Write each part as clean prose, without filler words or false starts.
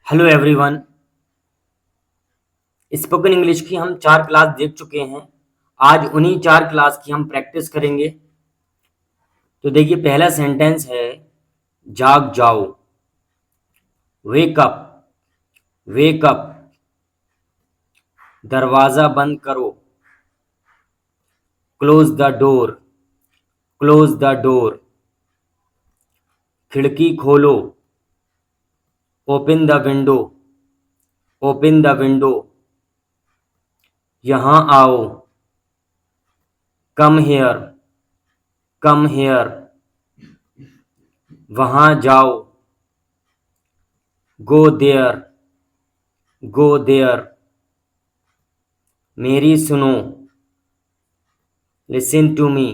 Hello everyone. Spoken English की हम 4 class देख चुके हैं। आज उन्हीं 4 क्लास की हम प्रैक्टिस करेंगे। तो देखिए, पहला सेंटेंस है जाग जाओ। Wake up, wake up. दरवाज़ा बंद करो। Close the door, close the door. खिड़की खोलो। Open the window, open the window. यहाँ आओ। Come here, come here. वहाँ जाओ। Go there, go there. मेरी सुनो। Listen to me,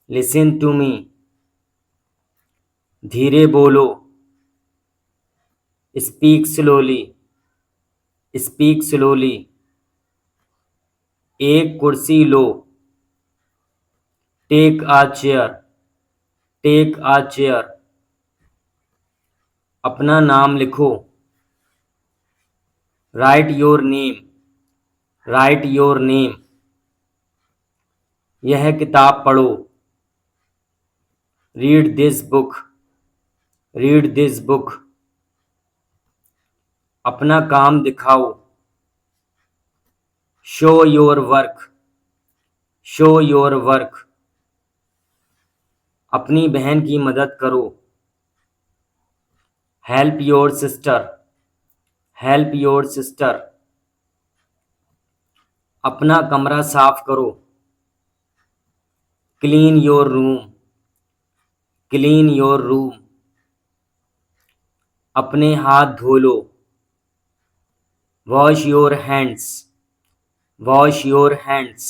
listen to me. धीरे बोलो। Speak slowly, speak slowly. एक कुर्सी लो। Take a chair, take a chair. अपना नाम लिखो। Write your name, write your name. यह किताब पढ़ो। Read this book, read this book. अपना काम दिखाओ। Show your work, show your work. अपनी बहन की मदद करो। Help your sister, help your sister. अपना कमरा साफ करो। Clean your room, clean your room. अपने हाथ धो लो। Wash your hands, wash your hands.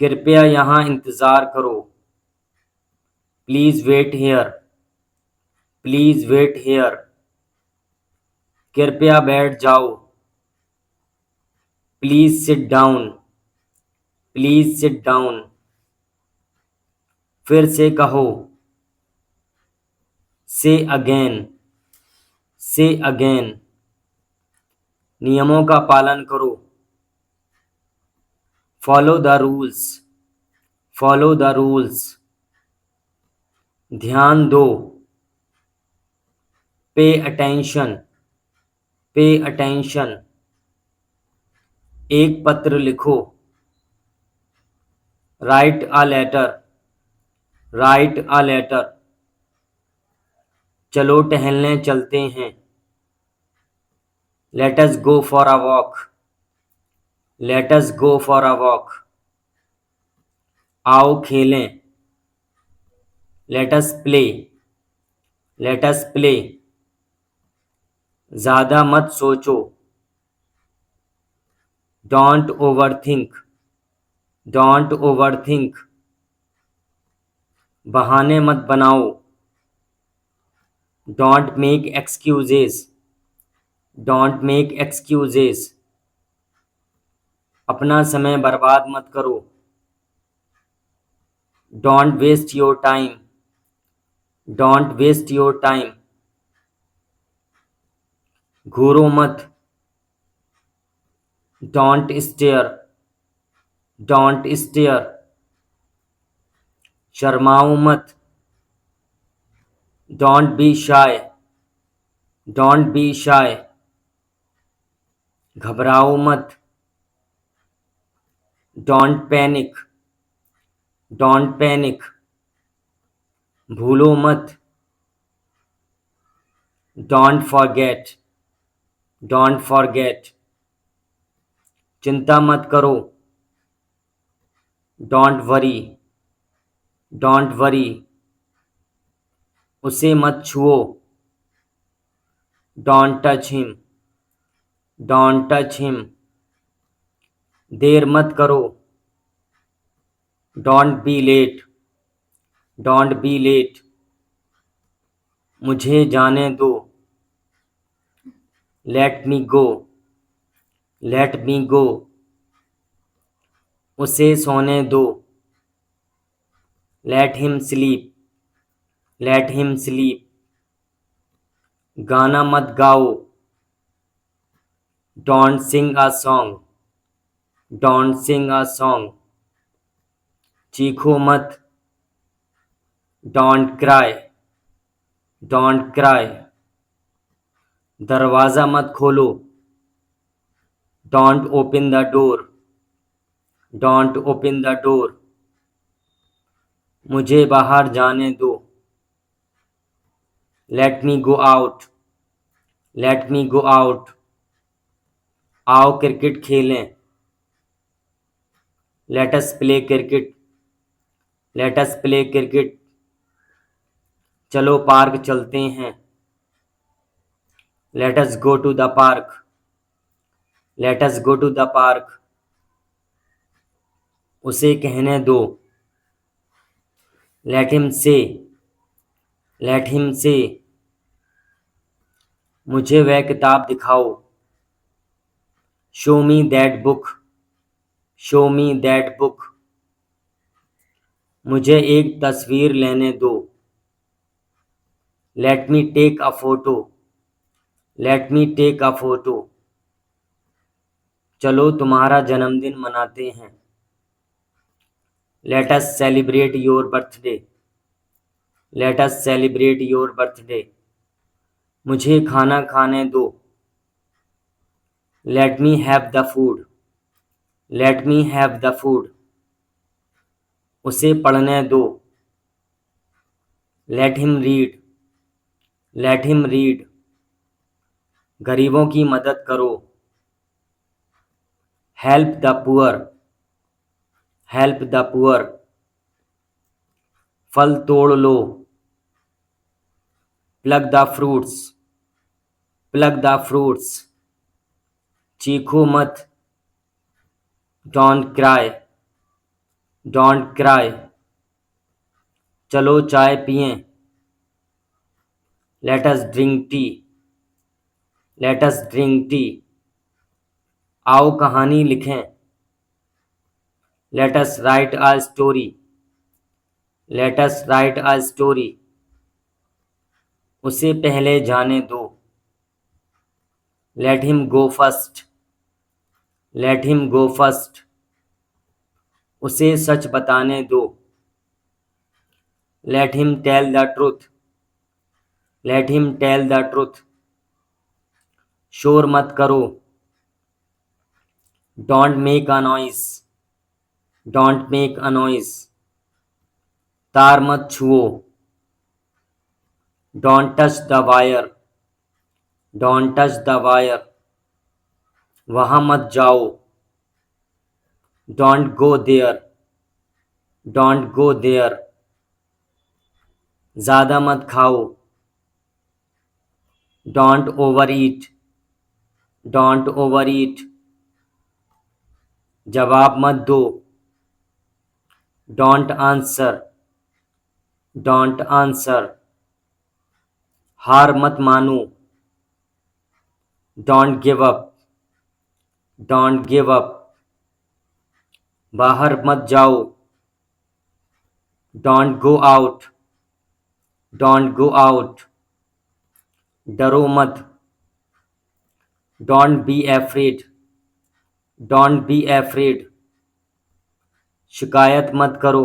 कृपया यहाँ इंतज़ार करो। Please wait here, please wait here. कृपया बैठ जाओ। Please sit down, please sit down. फिर से कहो। से अगेन, से अगेन। नियमों का पालन करो। Follow the rules, follow the rules. ध्यान दो। Pay attention, pay attention. एक पत्र लिखो। Write a letter, write a letter. चलो टहलने चलते हैं। Let us go for a walk, let us go for a walk. आओ खेलें। Let us play, let us play. ज़्यादा मत सोचो। Don't over think, don't over think. बहाने मत बनाओ। Don't make excuses, don't make excuses. अपना समय बर्बाद मत करो। Don't waste your time, don't waste your time. घूरो मत। Don't stare, don't stare. शर्माओ मत। Don't be shy, don't be shy. घबराओ मत। Don't panic, don't panic. भूलो मत। Don't forget, don't forget. चिंता मत करो। Don't worry, don't worry. उसे मत छुओ। Don't touch him, don't touch him. देर मत करो। Don't be late, don't be late. मुझे जाने दो। Let me go, let me गो। उसे सोने दो। Let him sleep, let him sleep. गाना मत गाओ, don't sing a song, don't sing a song. चीखो मत, डोंट क्राई, डोंट क्राई। दरवाज़ा मत खोलो, don't open the door, don't open the door. मुझे बाहर जाने दो, let me go out, let me go out. आओ क्रिकेट खेलें, let us play cricket, let us play cricket. चलो पार्क चलते हैं, let us go to the park, late us go to the park. उसे कहने दो, let him say, let him say. मुझे वह किताब दिखाओ, show me that book, show me that book. मुझे एक तस्वीर लेने दो, let me take a photo, let me take a photo. चलो तुम्हारा जन्मदिन मनाते हैं, let us celebrate your birthday, let us celebrate your birthday. मुझे खाना खाने दो, let me have the food, let me have the food. उसे पढ़ने दो, let him read, let him read. गरीबों की मदद करो, help the poor, help the poor. फल तोड़ लो, pluck the fruits, pluck the fruits. चीखो मत, डोंट क्राई, डोंट क्राई। चलो चाय पिएं, let us drink tea, let us drink tea. आओ कहानी लिखें, let us write a story, let us write a story. उसे पहले जाने दो, let him go first, let him go first. उसे सच बताने दो, let him tell the truth, let him tell the truth. शोर मत करो, don't make a noise, don't make a noise. तार मत छुओ, don't touch the wire, don't touch the wire. वहां मत जाओ, don't go there, don't go there. ज़्यादा मत खाओ, don't overeat, don't overeat. जवाब मत दो, डोंट आंसर, डोंट आंसर। हार मत मानो, don't give up, don't give up. बाहर मत जाओ, don't go out, don't go out. डरो मत, don't B afraid, don't be afraid. शिकायत मत करो,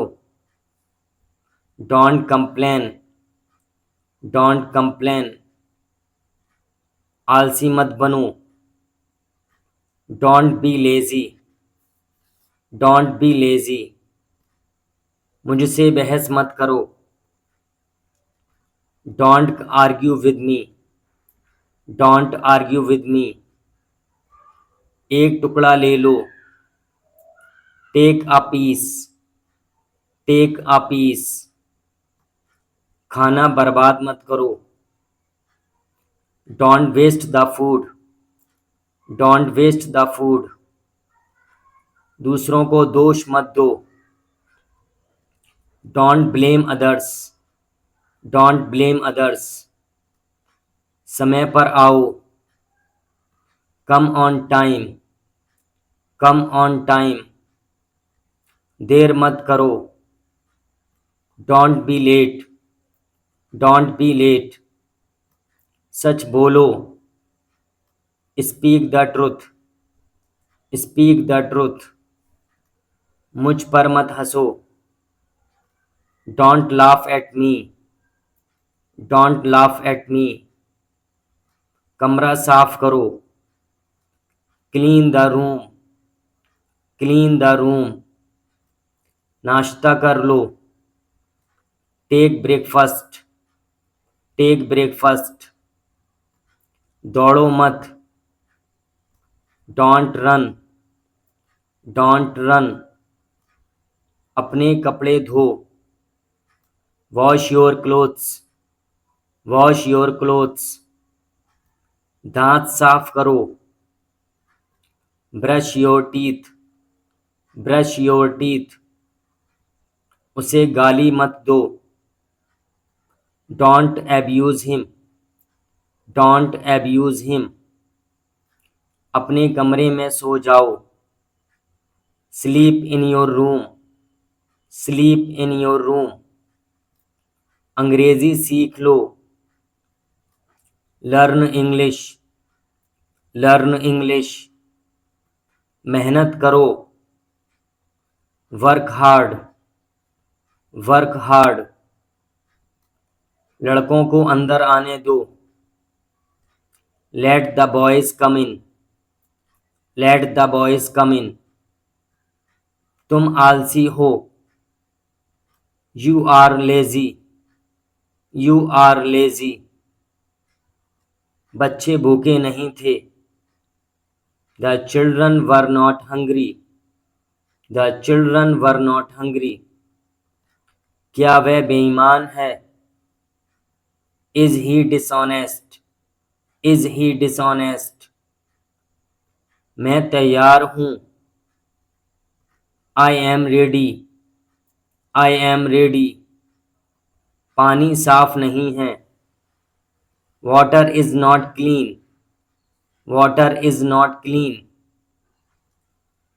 डोंट कंप्लेन, डोंट कंप्लेन। आलसी मत बनो, don't be lazy, don't be lazy. मुझसे बहस मत करो, don't argue with me, don't argue with me. एक टुकड़ा ले लो, take a piece, take a piece. खाना बर्बाद मत करो, don't waste the food, don't waste the food. दूसरों को दोष मत दो, don't blame others, don't blame others. समय पर आओ, come on time, come on time. देर मत करो, don't be late, don't be late. सच बोलो, speak the truth, speak the truth. मुझ पर मत हंसो, don't laugh at me, don't laugh at me. कमरा साफ करो, clean the room, clean the room. नाश्ता कर लो, टेक ब्रेकफास्ट, टेक ब्रेकफास्ट। दौड़ो मत, डोंट रन, डोंट रन। अपने कपड़े धो, wash your clothes, wash your clothes. दांत साफ करो, brush your teeth, brush your teeth. उसे गाली मत दो, don't abuse him, don't abuse him. अपने कमरे में सो जाओ, sleep in your room, sleep in your room. अंग्रेजी सीख लो, लर्न इंग्लिश, लर्न इंग्लिश। मेहनत करो, वर्क हार्ड, वर्क हार्ड। लड़कों को अंदर आने दो, let the boys come in, let the boys come in. तुम आलसी हो, you are lazy, you are lazy. बच्चे भूखे नहीं थे, the children were not hungry, the children were not hungry. क्या वह बेईमान है, is he dishonest, is he dishonest. मैं तैयार हूँ, I am ready, I am ready. पानी साफ नहीं है, water is not clean, water is not clean.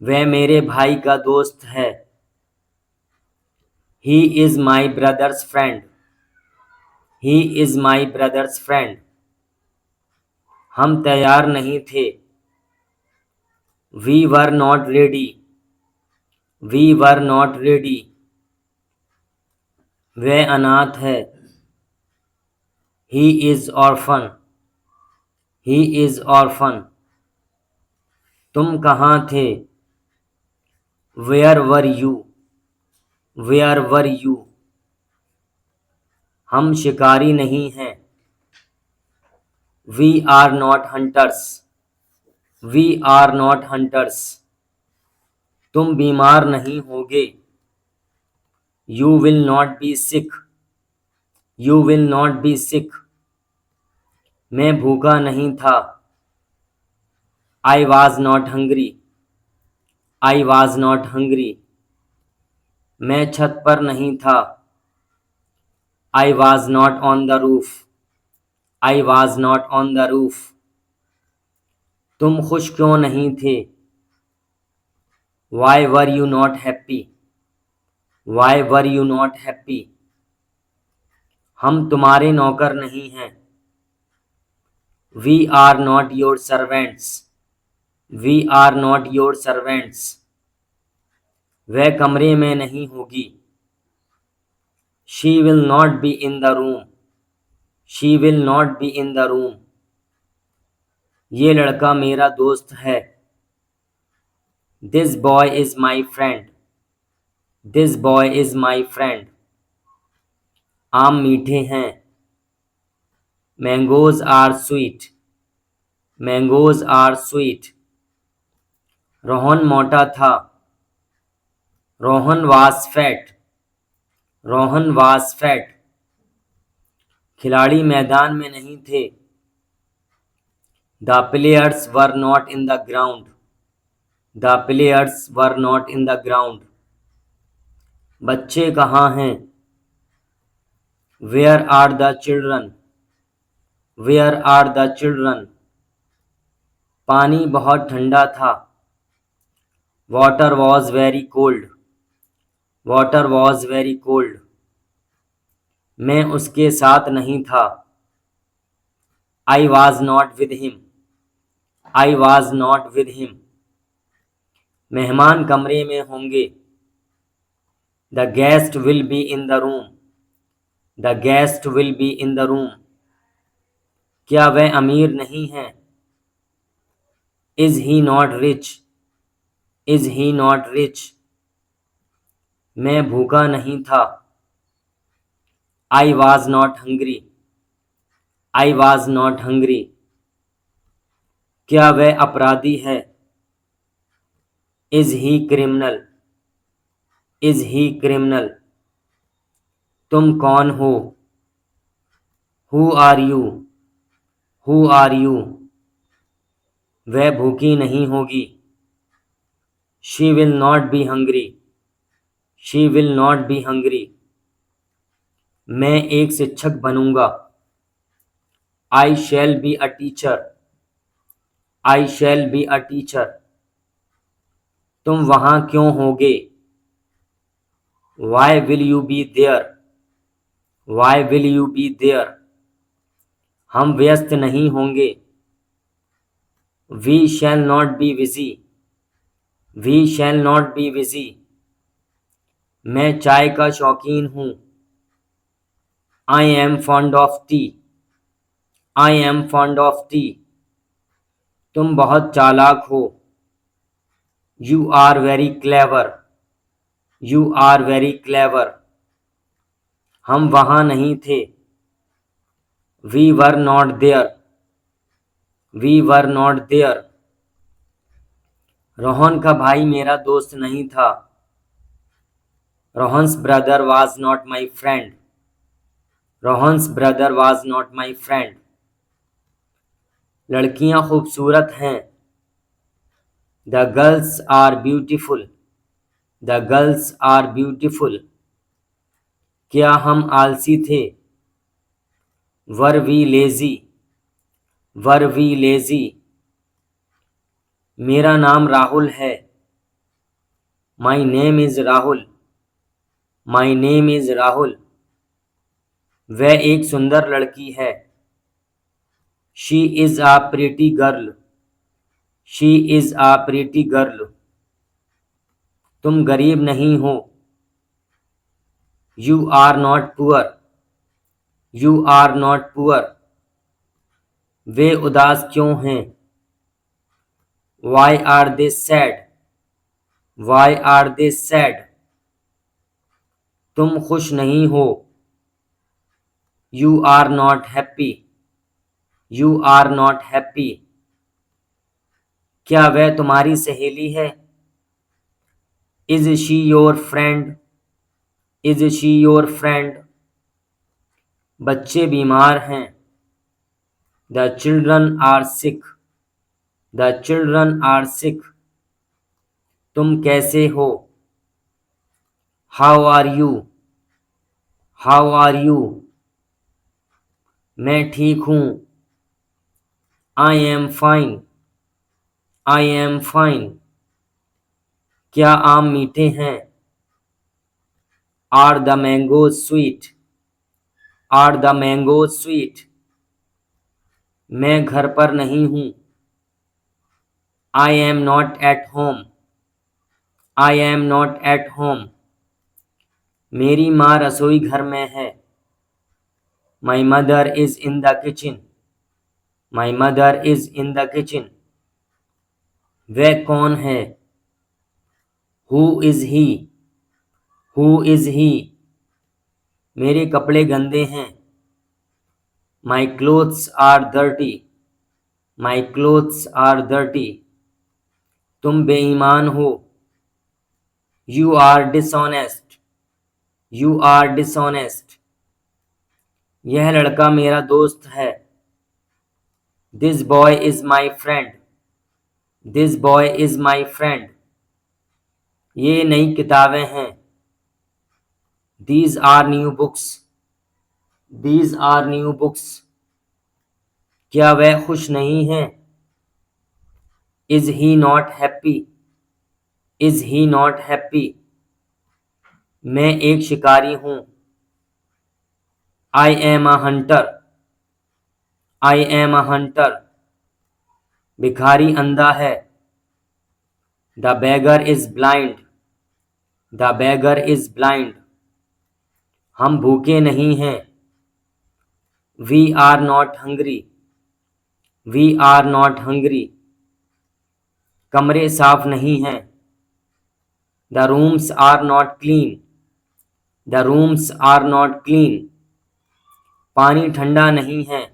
वह मेरे भाई का दोस्त है, he is my brother's friend, he is my brother's friend. हम तैयार नहीं थे, we were not ready, we were not ready. वह अनाथ है, he is orphan, he is orphan. तुम कहाँ थे, where were you, where were you. हम शिकारी नहीं हैं, we are not hunters, we are not hunters. तुम बीमार नहीं होगे, you will not be sick, you will not be सिक। मैं भूखा नहीं था, I was not hungry, I was not hungry. मैं छत पर नहीं था, I was not on the roof, I was not on the roof. तुम खुश क्यों नहीं थे, why were you not happy, why were you not happy. हम तुम्हारे नौकर नहीं हैं, we are not your servants, we are not your servants. वह कमरे में नहीं होगी, she will not be in the room, she will not be in the room. ये लड़का मेरा दोस्त है, this boy is my friend, this boy is my friend. आम मीठे हैं, mangoes are sweet, mangoes are sweet. Rohan मोटा था, Rohan was fat, Rohan was fat. खिलाड़ी मैदान में नहीं थे, the players were not in the ground, the players were not in the ground. बच्चे कहाँ हैं, where are the children, where are the children. पानी बहुत ठंडा था, water was very cold, water was very cold. मैं उसके साथ नहीं था, I was not with him. I was not with him. मेहमान कमरे में होंगे. The guest will be in the room. The guest will be in the room. क्या वह अमीर नहीं है? Is he not rich? Is he not rich? मैं भूखा नहीं था. I was not hungry. I was not hungry. क्या वह अपराधी है? Is he criminal? Is he criminal? तुम कौन हो? Who are you? Who are you? वह भूखी नहीं होगी. She will not be hungry. She will not be hungry. मैं एक शिक्षक बनूंगा. I shall be a teacher. I shall be a teacher. तुम वहाँ क्यों होगे? Why will you be there? Why will you be there? हम व्यस्त नहीं होंगे. We shall not be busy. We shall not be busy. मैं चाय का शौकीन हूँ. I am fond of tea. I am fond of tea. तुम बहुत चालाक हो. You are very clever. You are very clever. हम वहाँ नहीं थे. We were not there. We were not there. Rohan का भाई मेरा दोस्त नहीं था. Rohan's brother was not my friend. Rohan's brother was not my friend. लड़कियां खूबसूरत हैं. The girls are beautiful. The girls are beautiful. क्या हम आलसी थे? Were we lazy? Were we lazy? मेरा नाम राहुल है. My name is Rahul. My name is Rahul. वह एक सुंदर लड़की है. She is a pretty girl. She is a pretty girl. तुम गरीब नहीं हो. You are not poor. You are not poor. वे उदास क्यों हैं? Why are they sad? Why are they sad? तुम खुश नहीं हो. You are not happy. You are not happy. क्या वह तुम्हारी सहेली है? Is she your friend? Is she your friend? बच्चे बीमार हैं. The children are sick. The children are sick. तुम कैसे हो? How are you? How are you? मैं ठीक हूँ. I am fine. I am fine. क्या आम मीठे हैं? Are the mangoes sweet? Are the mangoes sweet? मैं घर पर नहीं हूँ. I am not at home. I am not at home. मेरी माँ रसोई घर में है. My mother is in the kitchen. My mother is in the kitchen. वह कौन है? Who is he? Who is he? मेरे कपड़े गंदे हैं. My clothes are dirty. My clothes are dirty. तुम बेईमान हो. You are dishonest. You are dishonest. यह लड़का मेरा दोस्त है. This boy is my friend. This boy is my friend. ये नई किताबें हैं. These are new books. These are new books. क्या वह खुश नहीं है? Is he not happy? Is he not happy? मैं एक शिकारी हूँ. I am a hunter. I am a hunter. भिखारी अंधा है। The beggar is blind. The beggar is blind. हम भूखे नहीं हैं। We are not hungry. We are not hungry. कमरे साफ नहीं हैं। The rooms are not clean. The rooms are not clean. पानी ठंडा नहीं है।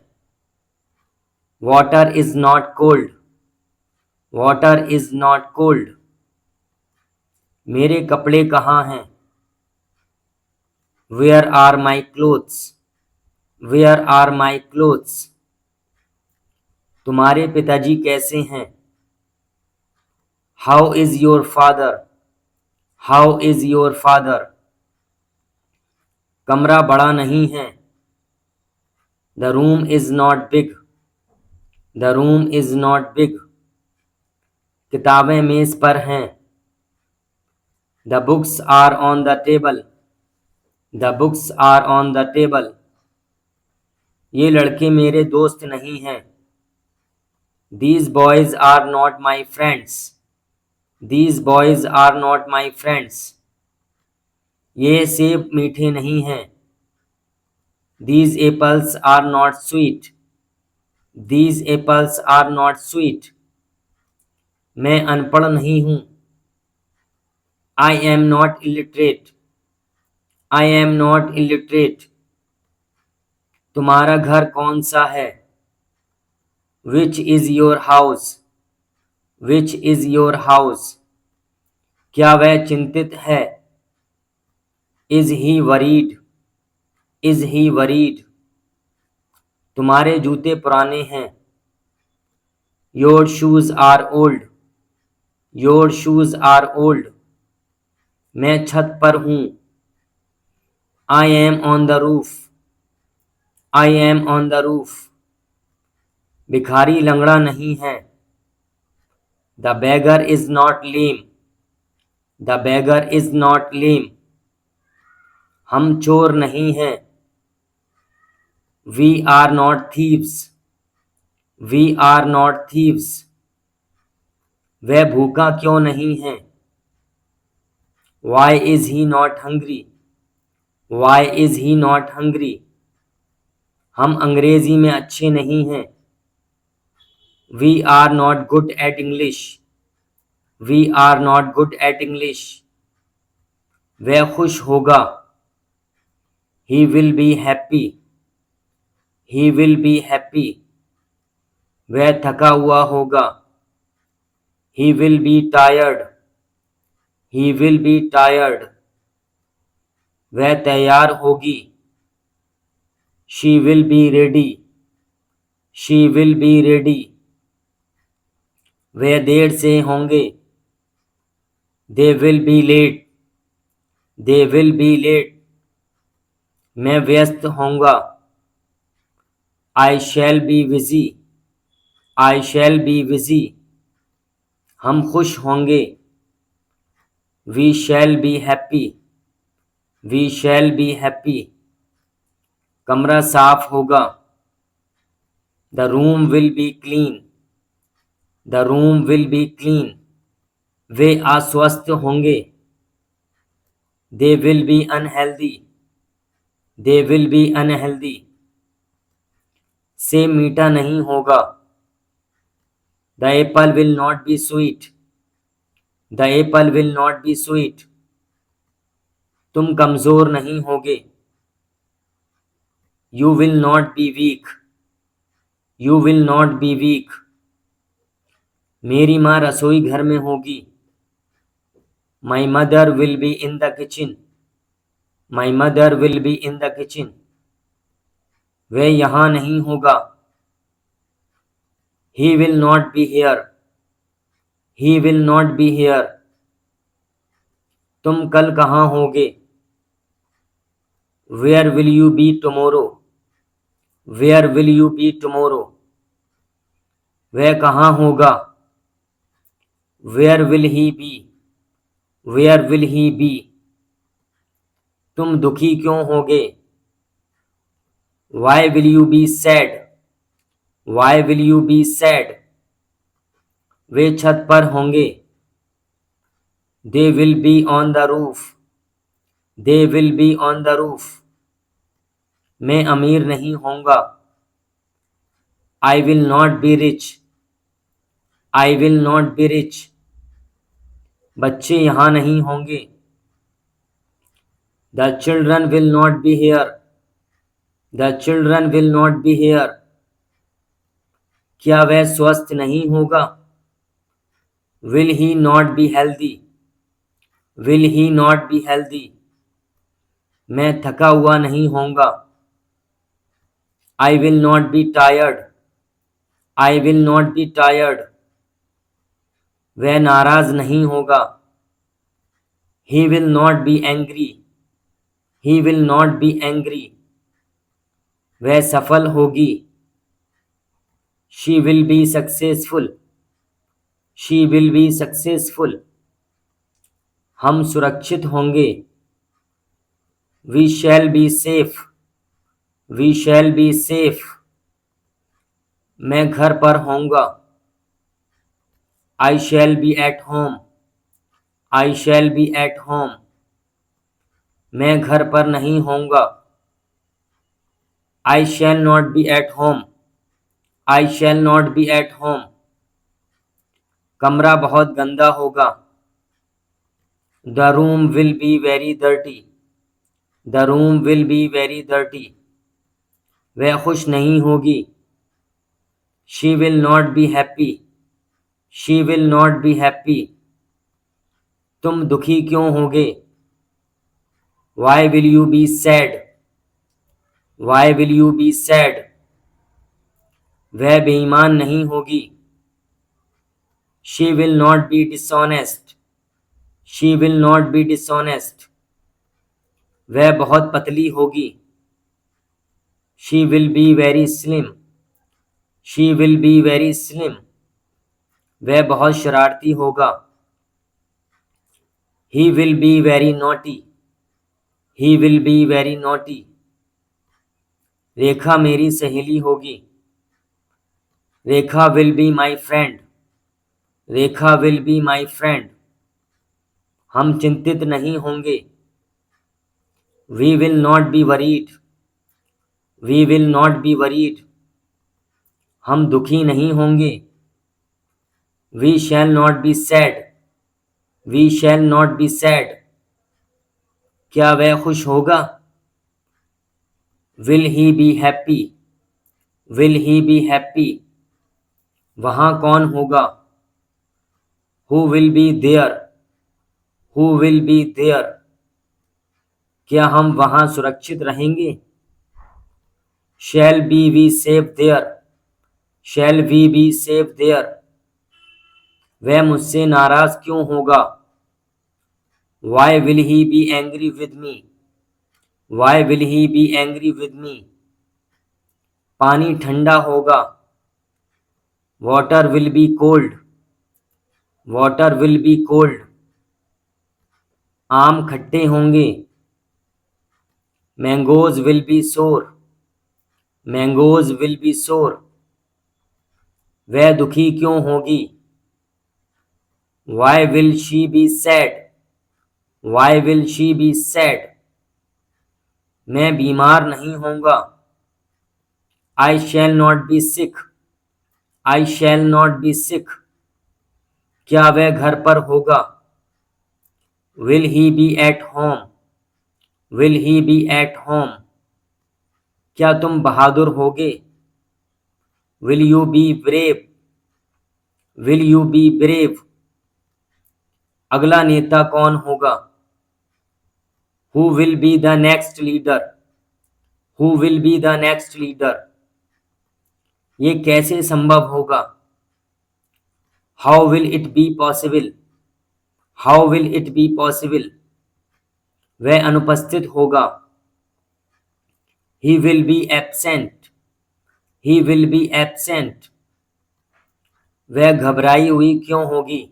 Water is not cold. Water is not cold. मेरे कपड़े कहाँ हैं? Where are my clothes? Where are my clothes? तुम्हारे पिताजी कैसे हैं? How is your father? How is your father? कमरा बड़ा नहीं है। The room is not big. The room is not big. किताबें मेज पर हैं। The books are on the table. The books are on the table. ये लड़के मेरे दोस्त नहीं हैं। These boys are not my friends. These boys are not my friends. ये सेब मीठे नहीं हैं। These apples are not sweet. These apples are not sweet. मैं अनपढ़ नहीं हूँ। I am not illiterate. I am not illiterate. तुम्हारा घर कौन सा है? Which is your house? Which is your house? क्या वह चिंतित है? Is he worried? Is he worried? तुम्हारे जूते पुराने हैं। Your shoes are old. Your shoes are old. मैं छत पर हूँ। I am on the roof. I am on the roof. भिखारी लंगड़ा नहीं है। The beggar is not lame. The beggar is not lame. हम चोर नहीं हैं। We are not thieves. We are not thieves. वह भूखा क्यों नहीं है? Why is he not hungry? Why is he not hungry? हम अंग्रेजी में अच्छे नहीं हैं। We are not good at English. We are not good at English. वह खुश होगा। He will be happy. He will be happy. वह थका हुआ होगा। He will be tired. He will be tired. वह तैयार होगी। She will be ready. She will be ready. वह देर से होंगे। They will be late. They will be late. मैं व्यस्त होऊंगा। I shall be busy. I shall be busy. हम खुश होंगे। We shall be happy. We shall be happy. कमरा साफ होगा। The room will be clean. The room will be clean. वे अस्वस्थ होंगे। They will be unhealthy. They will be unhealthy. सेब मीठा नहीं होगा। The apple will not be sweet. The apple will not be sweet. तुम कमज़ोर नहीं होगे। You will not be weak. You will not be weak. मेरी माँ रसोई घर में होगी। My mother will be in the kitchen. My mother will be in the kitchen. वह यहाँ नहीं होगा। He will not be here. He will not be here. तुम कल कहाँ होगे? Where will you be tomorrow? Where will you be tomorrow? वह कहाँ होगा? Where will he be? Where will he be? तुम दुखी क्यों होगे? Why will you be sad? Why will you be sad? वे छत पर होंगे। They will be on the roof. They will be on the roof. मैं अमीर नहीं होऊंगा। I will not be rich. I will not be rich. बच्चे यहाँ नहीं होंगे। The children will not be here. The children will not be here. क्या वह स्वस्थ नहीं होगा? Will he not be healthy? Will he not be healthy. मैं थका हुआ नहीं होऊंगा। I will not be tired. I will not be tired. वह नाराज नहीं होगा। He will not be angry. He will not be angry. वह सफल होगी। She will be successful. She will be successful. हम सुरक्षित होंगे। We shall be safe. We shall be safe. मैं घर पर होऊंगा। I shall be at home. I shall be at home. मैं घर पर नहीं होऊंगा। I shall not be at home. I shall not be at home. कमरा बहुत गंदा होगा। The room will be very dirty. The room will be very dirty. वह खुश नहीं होगी। She will not be happy. She will not be happy. तुम दुखी क्यों होगे? Why will you be sad? Why will you be sad. वह बेईमान नहीं होगी। She will not be dishonest. She will not be dishonest. वह बहुत पतली होगी। She will be very slim. She will be very slim. वह बहुत शरारती होगा। He will be very naughty. He will be very naughty. Rekha मेरी सहेली होगी। Rekha will be my friend. Rekha will be my friend. हम चिंतित नहीं होंगे। We will not be worried. We will not be worried. हम दुखी नहीं होंगे। We shall not be sad. We shall not be sad. क्या वह खुश होगा? Will he be happy. Will he be happy. वहाँ कौन होगा? Who will be there. Who will be there. क्या हम वहाँ सुरक्षित रहेंगे? Shall be we safe there. Shall we be safe there. वह मुझसे नाराज क्यों होगा? Why will he be angry with me? Why will he be angry with me. पानी ठंडा होगा। Water will be cold. Water will be cold. आम खट्टे होंगे। Mangoes will be sour. Mangoes will be sour. वह दुखी क्यों होगी? Why will she be sad? Why will she be sad. मैं बीमार नहीं होऊंगा। I shall not be sick. I shall not be sick. क्या वह घर पर होगा? Will he be at home? Will he be at home. क्या तुम बहादुर होगे? Will you be brave? Will you be brave. अगला नेता कौन होगा? Who will be the next leader? Who will be the next leader. ये कैसे संभव होगा? How will it be possible? How will it be possible. वह अनुपस्थित होगा। He will be absent. He will be absent. वह घबराई हुई क्यों होगी?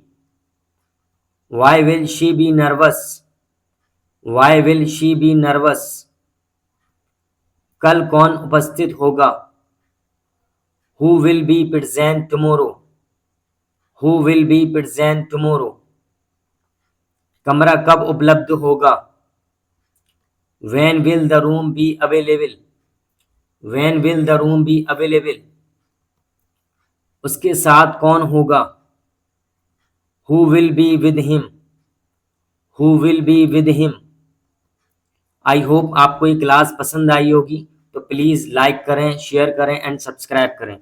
Why will she be nervous? Why will she be nervous. कल कौन उपस्थित होगा? Who will be present tomorrow, who will be present tomorrow. कमरा कब उपलब्ध होगा, when will the room be available, when will the room be available. उसके साथ कौन होगा, who will be with him, who will be with him. I hope आपको ये क्लास पसंद आई होगी, तो प्लीज़ लाइक करें, शेयर करें एंड सब्सक्राइब करें।